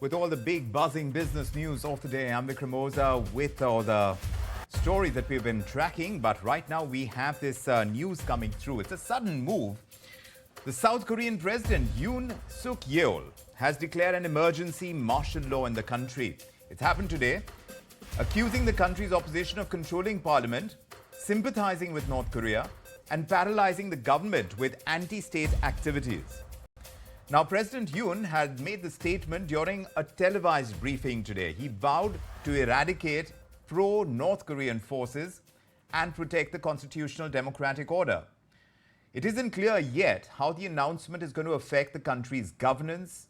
With all the big buzzing business news of the day, I'm Vikram Oza with all the stories that we've been tracking. But right now we have this news coming through. It's a sudden move. The South Korean president Yoon Suk Yeol has declared an emergency martial law in the country. It's happened today, accusing the country's opposition of controlling parliament, sympathizing with North Korea, and paralyzing the government with anti-state activities. Now, President Yoon had made the statement during a televised briefing today. He vowed to eradicate pro-North Korean forces and protect the constitutional democratic order. It isn't clear yet how the announcement is going to affect the country's governance.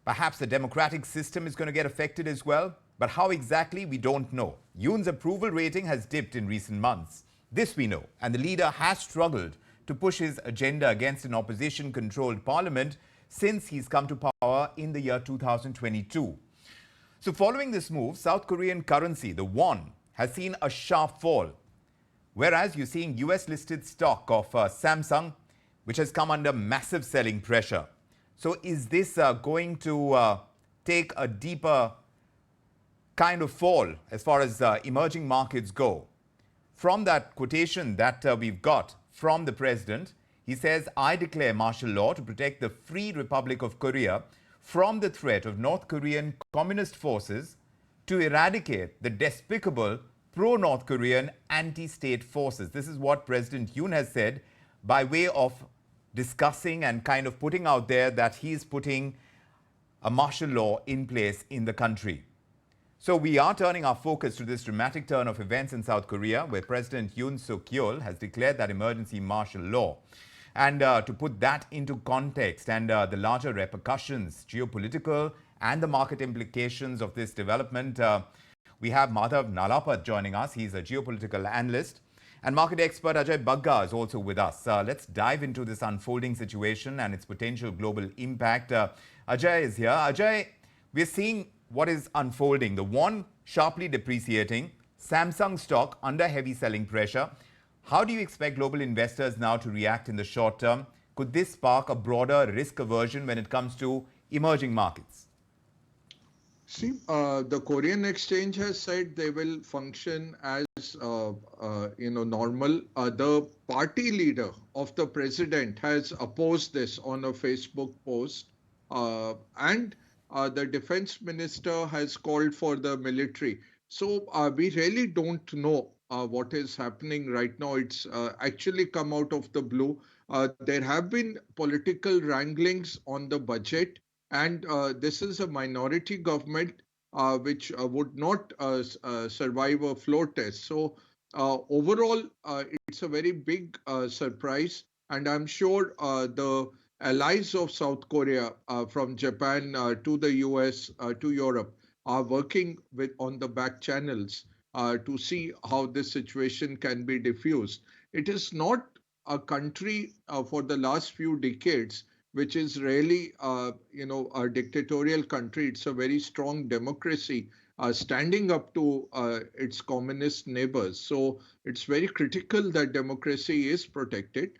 Perhaps the democratic system is going to get affected as well. But how exactly, we don't know. Yoon's approval rating has dipped in recent months. This we know. And the leader has struggled to push his agenda against an opposition-controlled parliament since he's come to power in the year 2022. So following this move, South Korean currency, the won, has seen a sharp fall. Whereas you're seeing US-listed stock of Samsung, which has come under massive selling pressure. So is this going to take a deeper kind of fall as far as emerging markets go? From that quotation that we've got from the president, he says, I declare martial law to protect the Free Republic of Korea from the threat of North Korean communist forces, to eradicate the despicable pro-North Korean anti-state forces. This is what President Yoon has said by way of discussing and kind of putting out there that he's putting a martial law in place in the country. So we are turning our focus to this dramatic turn of events in South Korea, where President Yoon Suk Yeol has declared that emergency martial law. And to put that into context and the larger repercussions, geopolitical and the market implications of this development, we have Madhav Nalapat joining us. He's a geopolitical analyst. And market expert Ajay Bagga is also with us. Let's dive into this unfolding situation and its potential global impact. Ajay is here. Ajay, we're seeing what is unfolding. The won sharply depreciating, Samsung stock under heavy selling pressure. How do you expect global investors now to react in the short term? Could this spark a broader risk aversion when it comes to emerging markets? See, the Korean exchange has said they will function as normal. The party leader of the president has opposed this on a Facebook post, and the defense minister has called for the military. So we really don't know what is happening right now. It's actually come out of the blue. There have been political wranglings on the budget, and this is a minority government which would not survive a floor test. So overall, it's a very big surprise, and I'm sure the allies of South Korea, from Japan to the US to Europe, are working on the back channels to see how this situation can be diffused. It is not a country for the last few decades which is really, a dictatorial country. It's a very strong democracy standing up to its communist neighbors. So it's very critical that democracy is protected.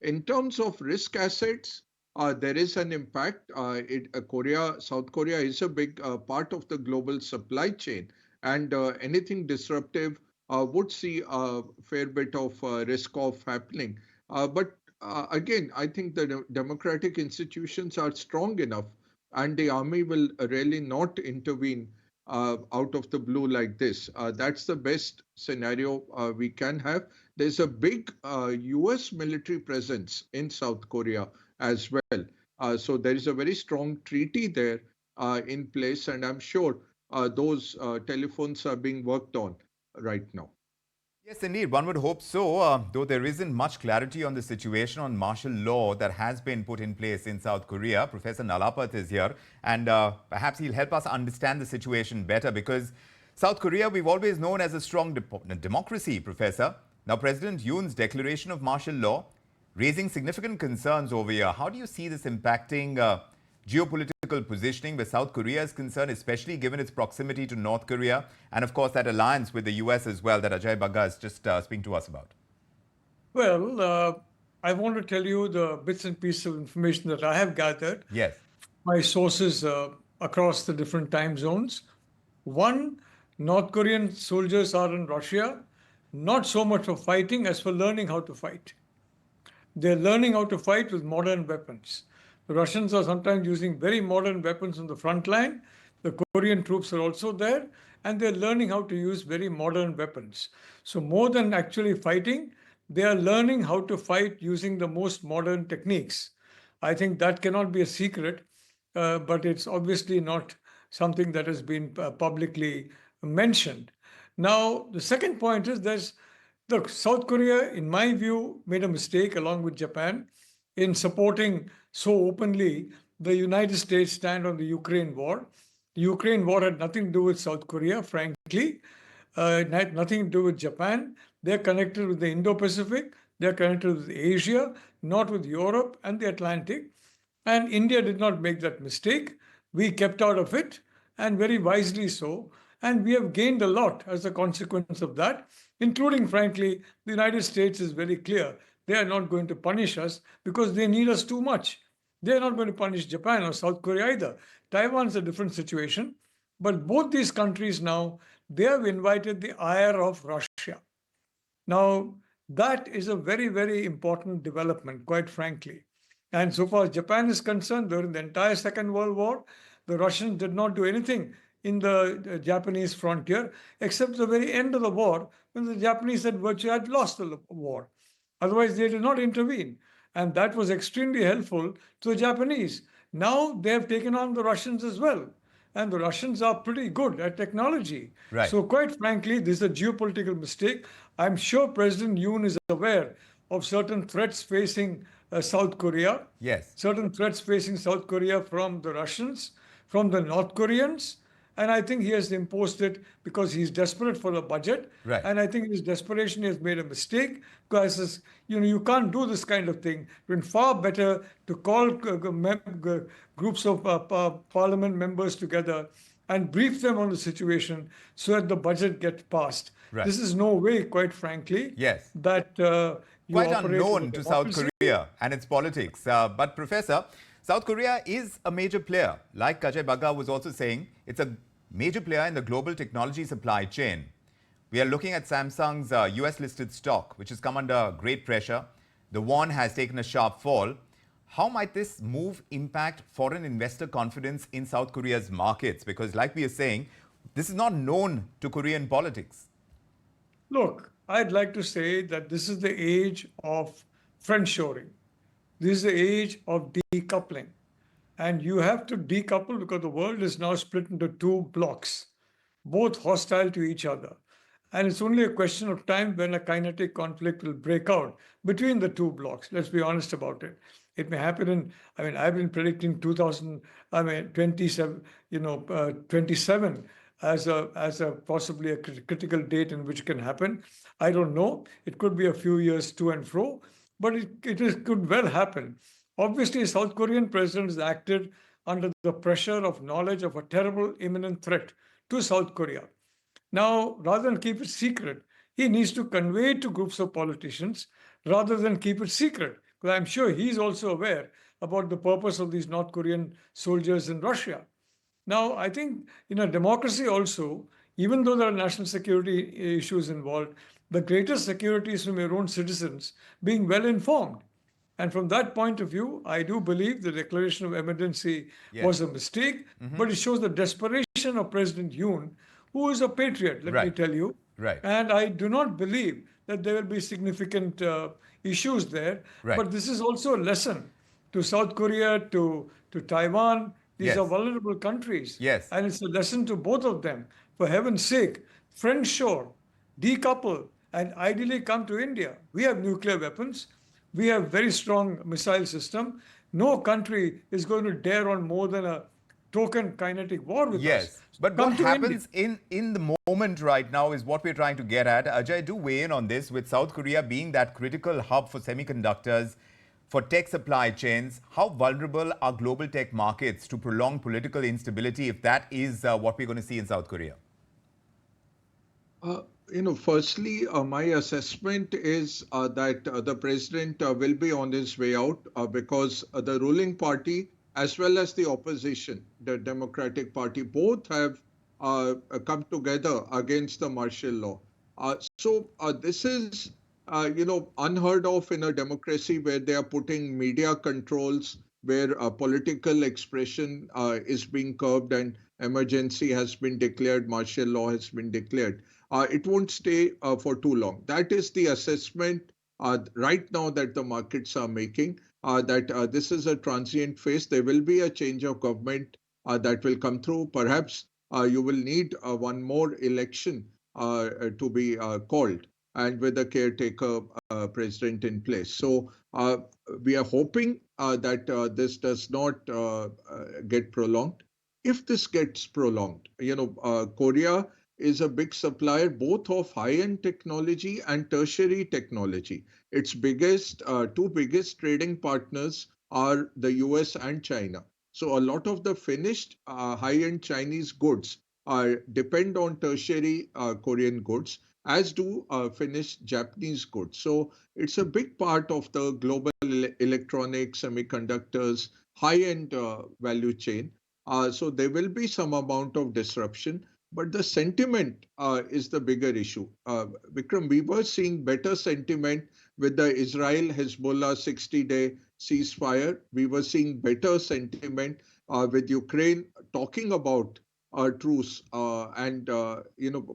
In terms of risk assets, there is an impact. South Korea is a big part of the global supply chain, and anything disruptive would see a fair bit of risk of happening. But again, I think the democratic institutions are strong enough, and the army will really not intervene out of the blue like this. That's the best scenario we can have. There's a big US military presence in South Korea as well. So there is a very strong treaty there in place, and I'm sure those telephones are being worked on right now. Yes, indeed. One would hope so, though there isn't much clarity on the situation on martial law that has been put in place in South Korea. Professor Nalapat is here, and perhaps he'll help us understand the situation better, because South Korea, we've always known as a strong democracy, Professor. Now, President Yoon's declaration of martial law raising significant concerns over here. How do you see this impacting geopolitical positioning where South Korea is concerned, especially given its proximity to North Korea, and of course that alliance with the US as well that Ajay Bagga is just speaking to us about? Well, I want to tell you the bits and pieces of information that I have gathered. Yes. My sources across the different time zones. One, North Korean soldiers are in Russia, not so much for fighting as for learning how to fight. They're learning how to fight with modern weapons. The Russians are sometimes using very modern weapons on the front line. The Korean troops are also there, and they're learning how to use very modern weapons. So, more than actually fighting, they are learning how to fight using the most modern techniques. I think that cannot be a secret, but it's obviously not something that has been publicly mentioned. Now, the second point is look, South Korea, in my view, made a mistake along with Japan in supporting so openly the United States stand on the Ukraine war. The Ukraine war had nothing to do with South Korea, frankly. It had nothing to do with Japan. They're connected with the Indo Pacific, they're connected with Asia, not with Europe and the Atlantic. And India did not make that mistake. We kept out of it, and very wisely so. And we have gained a lot as a consequence of that, including, frankly, the United States is very clear. They are not going to punish us because they need us too much. They are not going to punish Japan or South Korea either. Taiwan's a different situation. But both these countries now, they have invited the ire of Russia. Now, that is a very, very important development, quite frankly. And so far as Japan is concerned, during the entire Second World War, the Russians did not do anything in the Japanese frontier, except the very end of the war, when the Japanese had lost the war. Otherwise, they did not intervene. And that was extremely helpful to the Japanese. Now they have taken on the Russians as well. And the Russians are pretty good at technology. Right. So, quite frankly, this is a geopolitical mistake. I'm sure President Yoon is aware of certain threats facing South Korea. Yes. Certain threats facing South Korea from the Russians, from the North Koreans. And I think he has imposed it because he's desperate for a budget. Right. And I think in his desperation, he has made a mistake because, you can't do this kind of thing. It's been far better to call groups of parliament members together and brief them on the situation so that the budget gets passed. Right. This is no way, quite frankly, Yes. that you Quite operate unknown in a to South democracy. Korea and its politics. But Professor, South Korea is a major player. Like Ajay Bagga was also saying, it's a major player in the global technology supply chain. We are looking at Samsung's US-listed stock, which has come under great pressure. The won has taken a sharp fall. How might this move impact foreign investor confidence in South Korea's markets? Because like we are saying, this is not known to Korean politics. Look, I'd like to say that this is the age of friendshoring. This is the age of decoupling. And you have to decouple because the world is now split into two blocks, both hostile to each other. And it's only a question of time when a kinetic conflict will break out between the two blocks. Let's be honest about it. It may happen I've been predicting 27, 27 as a possibly a critical date in which can happen. I don't know. It could be a few years to and fro, but it could well happen. Obviously, South Korean president has acted under the pressure of knowledge of a terrible imminent threat to South Korea. Now, rather than keep it secret, he needs to convey it to groups of politicians rather than keep it secret. Because I'm sure he's also aware about the purpose of these North Korean soldiers in Russia. Now, I think in a democracy also, even though there are national security issues involved, the greatest security is from your own citizens being well informed. And from that point of view, I do believe the declaration of emergency was a mistake, but it shows the desperation of President Yoon, who is a patriot, let me tell you. Right. And I do not believe that there will be significant issues there. Right. But this is also a lesson to South Korea, to Taiwan. These are vulnerable countries. Yes. And it's a lesson to both of them. For heaven's sake, friendshore, decouple, and ideally come to India. We have nuclear weapons. We have very strong missile system. No country is going to dare on more than a token kinetic war with us. Yes, but Come what to happens India. in the moment right now is what we're trying to get at. Ajay, do weigh in on this, with South Korea being that critical hub for semiconductors, for tech supply chains. How vulnerable are global tech markets to prolonged political instability if that is what we're going to see in South Korea? Firstly, my assessment is that the president will be on his way out because the ruling party as well as the opposition, the Democratic Party, both have come together against the martial law. So this is, unheard of in a democracy where they are putting media controls, where political expression is being curbed and emergency has been declared, martial law has been declared. It won't stay for too long. That is the assessment right now that the markets are making, that this is a transient phase. There will be a change of government that will come through. Perhaps you will need one more election to be called, and with a caretaker president in place. So we are hoping that this does not get prolonged. If this gets prolonged, Korea is a big supplier both of high-end technology and tertiary technology. Its two biggest trading partners are the US and China. So a lot of the finished high-end Chinese goods depend on tertiary Korean goods, as do finished Japanese goods. So it's a big part of the global electronics, semiconductors, high-end value chain. So there will be some amount of disruption, but the sentiment is the bigger issue. Vikram, we were seeing better sentiment with the Israel-Hezbollah 60-day ceasefire. We were seeing better sentiment with Ukraine talking about truce and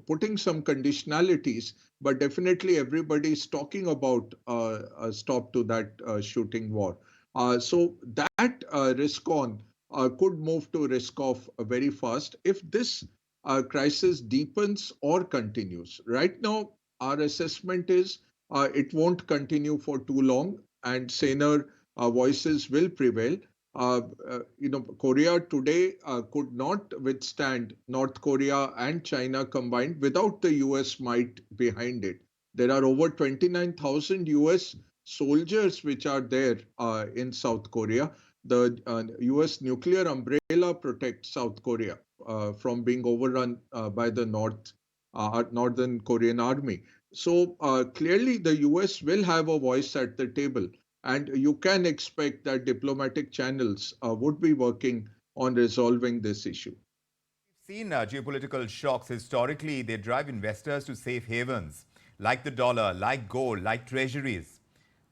putting some conditionalities, but definitely everybody is talking about a stop to that shooting war. So that risk on could move to risk off very fast if this crisis deepens or continues. Right now, our assessment is it won't continue for too long, and saner voices will prevail. Korea today could not withstand North Korea and China combined without the US might behind it. There are over 29,000 US soldiers which are there in South Korea. The US nuclear umbrella protects South Korea from being overrun by the Northern Korean army. So clearly, the US will have a voice at the table, and you can expect that diplomatic channels would be working on resolving this issue. We've seen geopolitical shocks historically. They drive investors to safe havens like the dollar, like gold, like treasuries.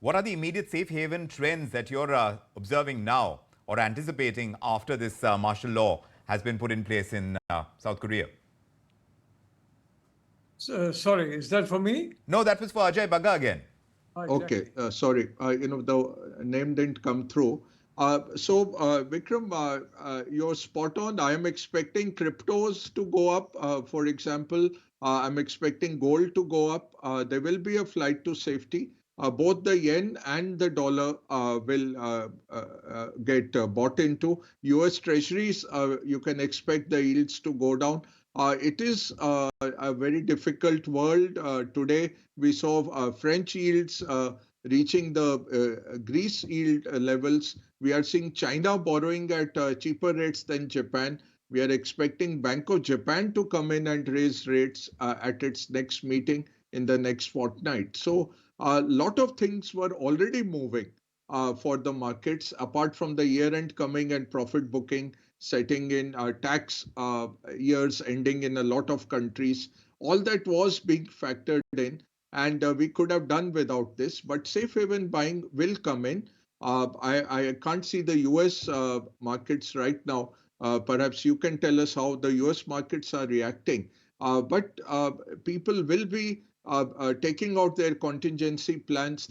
What are the immediate safe haven trends that you're observing now or anticipating after this martial law has been put in place in South Korea? Sorry, is that for me? No, that was for Ajay Bagga again. Exactly. Okay, sorry. The name didn't come through. Vikram, you're spot on. I am expecting cryptos to go up. For example, I'm expecting gold to go up. There will be a flight to safety. Both the yen and the dollar will get bought into. US treasuries, you can expect the yields to go down. It is a very difficult world today. We saw French yields reaching the Greece yield levels. We are seeing China borrowing at cheaper rates than Japan. We are expecting Bank of Japan to come in and raise rates at its next meeting in the next fortnight. So a lot of things were already moving for the markets, apart from the year end coming and profit booking setting in, tax years ending in a lot of countries. All that was being factored in, and we could have done without this. But safe haven buying will come in. I can't see the US markets right now. Perhaps you can tell us how the US markets are reacting. But people will be taking out their contingency plans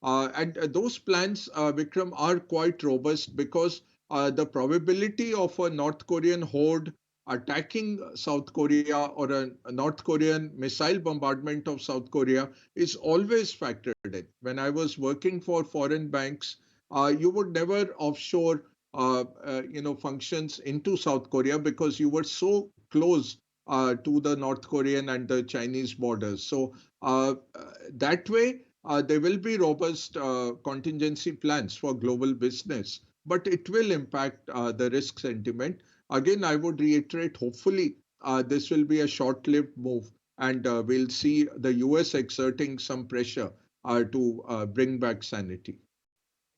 and those plans, Vikram, are quite robust because the probability of a North Korean horde attacking South Korea or a North Korean missile bombardment of South Korea is always factored in. When I was working for foreign banks, you would never offshore functions into South Korea because you were so close to the North Korean and the Chinese borders. So that way, there will be robust contingency plans for global business, but it will impact the risk sentiment. Again, I would reiterate, hopefully, this will be a short-lived move, and we'll see the US exerting some pressure to bring back sanity.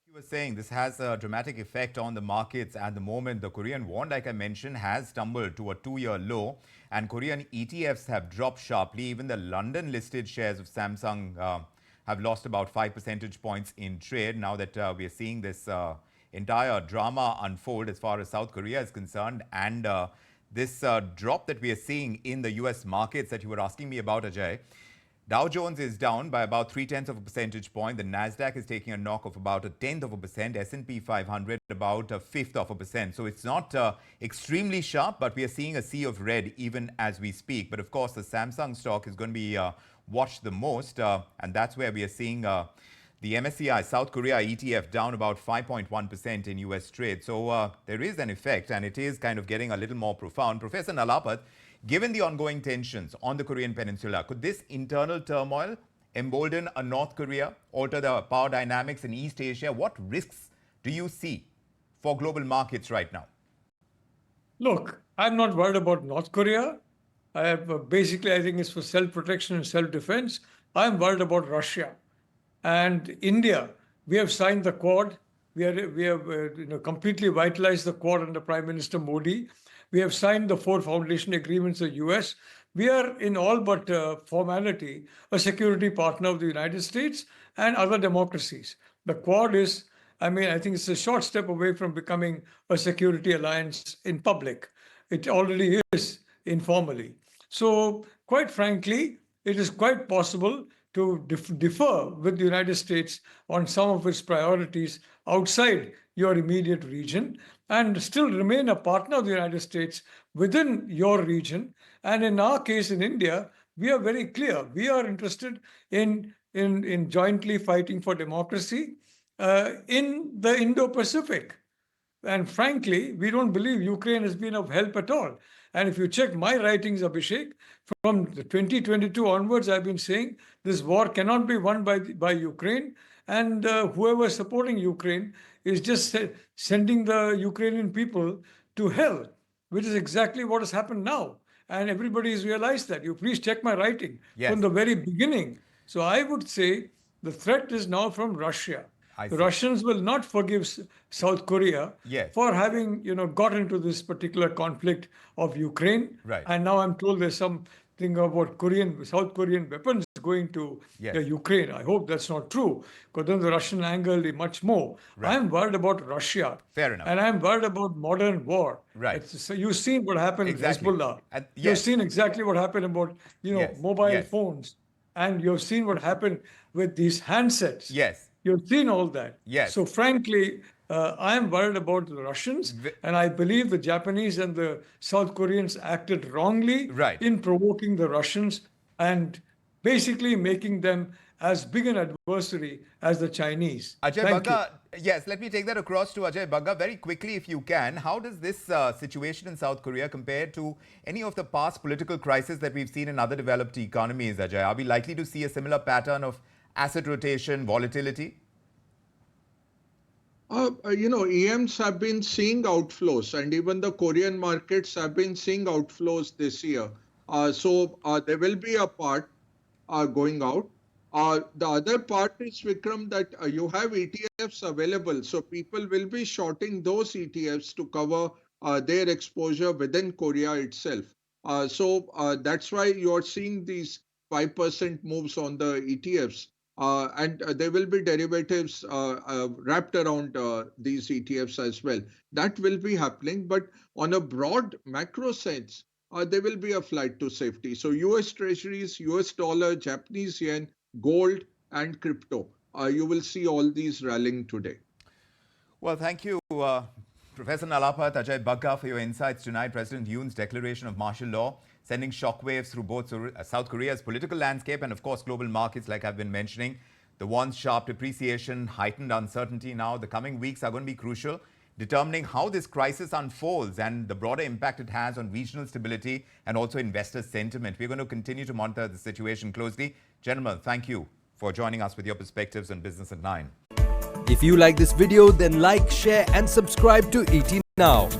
Thank you were saying, this has a dramatic effect on the markets at the moment. The Korean won, like I mentioned, has tumbled to a 2-year low, and Korean ETFs have dropped sharply. Even the London-listed shares of Samsung have lost about 5 percentage points in trade now that we are seeing this entire drama unfold as far as South Korea is concerned. And this drop that we are seeing in the US markets that you were asking me about, Ajay, Dow Jones is down by about 0.3 of a percentage point. The Nasdaq is taking a knock of about 0.1%. S&P 500 about 1/5 of a percent. So it's not extremely sharp, but we are seeing a sea of red even as we speak. But of course, the Samsung stock is going to be watched the most, and that's where we are seeing the MSCI South Korea ETF down about 5.1% in US trade. So there is an effect, and it is kind of getting a little more profound. Professor Nalapat, given the ongoing tensions on the Korean Peninsula, could this internal turmoil embolden a North Korea, alter the power dynamics in East Asia? What risks do you see for global markets right now? Look, I'm not worried about North Korea. Basically, I think it's for self-protection and self-defense. I'm worried about Russia and India. We have signed the Quad. We have completely vitalized the Quad under Prime Minister Modi. We have signed the 4 foundation agreements of the US. We are, in all but formality, a security partner of the United States and other democracies. The Quad is, I think it's a short step away from becoming a security alliance in public. It already is informally. So, quite frankly, it is quite possible to differ with the United States on some of its priorities outside your immediate region and still remain a partner of the United States within your region. And in our case in India, we are very clear. We are interested in jointly fighting for democracy in the Indo-Pacific. And frankly, we don't believe Ukraine has been of help at all. And if you check my writings, Abhishek, from 2022 onwards, I've been saying this war cannot be won by Ukraine. And whoever is supporting Ukraine is just sending the Ukrainian people to hell, which is exactly what has happened now. And everybody has realized that. You please check my writing from the very beginning. So I would say the threat is now from Russia. The Russians will not forgive South Korea for having, got into this particular conflict of Ukraine. Right. And now I'm told there's something about South Korean weapons going to Ukraine. I hope that's not true, because then the Russian angle is much more. Right. I'm worried about Russia. Fair enough. And I'm worried about modern war. Right. So you've seen what happened with Hezbollah. You've seen exactly what happened about, mobile phones. And you've seen what happened with these handsets. Yes. You've seen all that. Yes. So frankly, I am worried about the Russians, and I believe the Japanese and the South Koreans acted wrongly in provoking the Russians and basically making them as big an adversary as the Chinese. Ajay Bagga, yes, let me take that across to Ajay Bagga very quickly if you can. How does this situation in South Korea compare to any of the past political crises that we've seen in other developed economies, Ajay? Are we likely to see a similar pattern of asset rotation, volatility? EMs have been seeing outflows, and even the Korean markets have been seeing outflows this year. So there will be a part going out. The other part is, Vikram, that you have ETFs available. So people will be shorting those ETFs to cover their exposure within Korea itself. So that's why you're seeing these 5% moves on the ETFs. And there will be derivatives wrapped around these ETFs as well. That will be happening. But on a broad macro sense, there will be a flight to safety. So US treasuries, US dollar, Japanese yen, gold, and crypto. You will see all these rallying today. Well, thank you, Professor Nalapat, Ajay Bagga, for your insights tonight. President Yoon's declaration of martial law sending shockwaves through both South Korea's political landscape and, of course, global markets, like I've been mentioning. The won's sharp depreciation, heightened uncertainty now. The coming weeks are going to be crucial, determining how this crisis unfolds and the broader impact it has on regional stability and also investor sentiment. We're going to continue to monitor the situation closely. Gentlemen, thank you for joining us with your perspectives on Business at 9. If you like this video, then like, share and subscribe to ET Now.